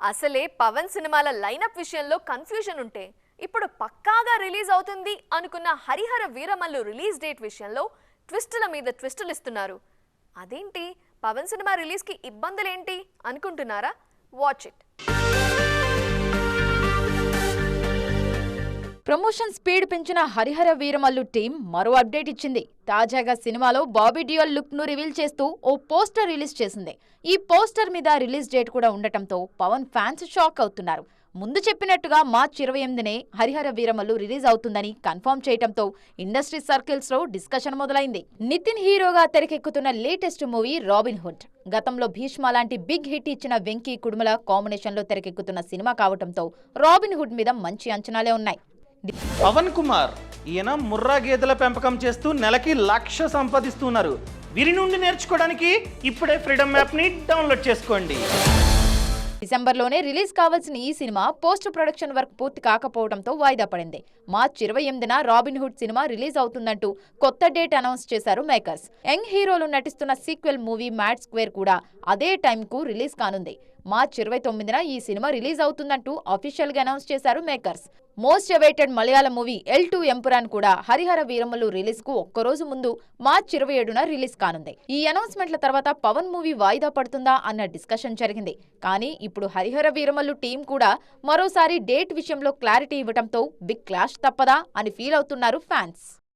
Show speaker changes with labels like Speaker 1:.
Speaker 1: అసలే పవన్ సినిమాల లైనప్ విషయంలో కన్ఫ్యూజన్ ఉంటే ఇప్పుడు పక్కాగా రిలీజ్ అవుతుంది అనుకున్న హరిహర వీరమల్లు రిలీజ్ డేట్ విషయంలో ట్విస్టుల మీద ట్విస్టులు ఇస్తున్నారు. అదేంటి పవన్ సినిమా రిలీజ్ కి ఇబ్బందులేంటి అనుకుంటున్నారా? Watch it.
Speaker 2: ప్రమోషన్ స్పీడ్ పెంచిన హరిహర వీరమల్లు టీం మరో అప్డేట్ ఇచ్చింది. తాజాగా సినిమాలో బాబీ డియోల్ లుక్ ను రివీల్ చేస్తూ ఓ పోస్టర్ రిలీజ్ చేసింది. ఈ పోస్టర్ మీద రిలీజ్ డేట్ కూడా ఉండటంతో పవన్ ఫ్యాన్స్ షాక్ అవుతున్నారు. ముందు చెప్పినట్టుగా మార్చి 28నే హరిహర వీరమల్లు రిలీజ్ అవుతుందని కన్ఫర్మ్ చేయటంతో ఇండస్ట్రీ సర్కిల్స్ లో డిస్కషన్ మొదలైంది. నితిన్ హీరోగా తెరకెక్కుతున్న లేటెస్ట్ మూవీ రాబిన్ హుడ్. గతంలో భీష్మ లాంటి బిగ్ హిట్ ఇచ్చిన వెంకీ కుడుమల కాంబినేషన్ లో తెరకెక్కుతున్న సినిమా కావటంతో రాబిన్ హుడ్ మీద మంచి అంచనాలే ఉన్నాయి.
Speaker 3: పవన్ కుమార్ ఈయన ముర్రా గేదెల పెంపకం చేస్తూ నెలకి 1,00,000 సంపాదిస్తున్నారు. వీరి నుండి నేర్చుకోవడానికి ఇప్పుడే ఫ్రీడమ్ యాప్ ని డౌన్లోడ్ చేసుకోండి.
Speaker 2: డిసెంబర్లోనే రిలీజ్ కావాల్సిన ఈ సినిమా పోస్ట్ ప్రొడక్షన్ వర్క్ పూర్తి కాకపోవడంతో వాయిదా పడింది. మార్చి 28న రాబిన్ హుడ్ సినిమా రిలీజ్ అవుతుందంటూ కొత్త డేట్ అనౌన్స్ చేశారు మేకర్స్. యంగ్ హీరోలు నటిస్తున్న సీక్వెల్ మూవీ మ్యాడ్ స్క్వేర్ కూడా అదే టైంకు రిలీజ్ కానుంది. మార్చి 29న ఈ సినిమా రిలీజ్ అవుతుందంటూ అఫీషియల్ గా అనౌన్స్ చేశారు makers. Most awaited Malayalam movie L2 Empuraan కూడా హరిహర వీరమల్లు రిలీజ్ కు ఒక్కరోజు ముందు మార్చి 27న రిలీజ్ కానుంది. ఈ అనౌన్స్మెంట్ల తర్వాత పవన్ మూవీ వాయిదా పడుతుందా అన్న డిస్కషన్ జరిగింది. కానీ ఇప్పుడు హరిహర వీరమల్లు టీం కూడా మరోసారి డేట్ విషయంలో క్లారిటీ ఇవ్వడంతో బిగ్ క్లాష్ తప్పదా అని ఫీల్ అవుతున్నారు ఫ్యాన్స్.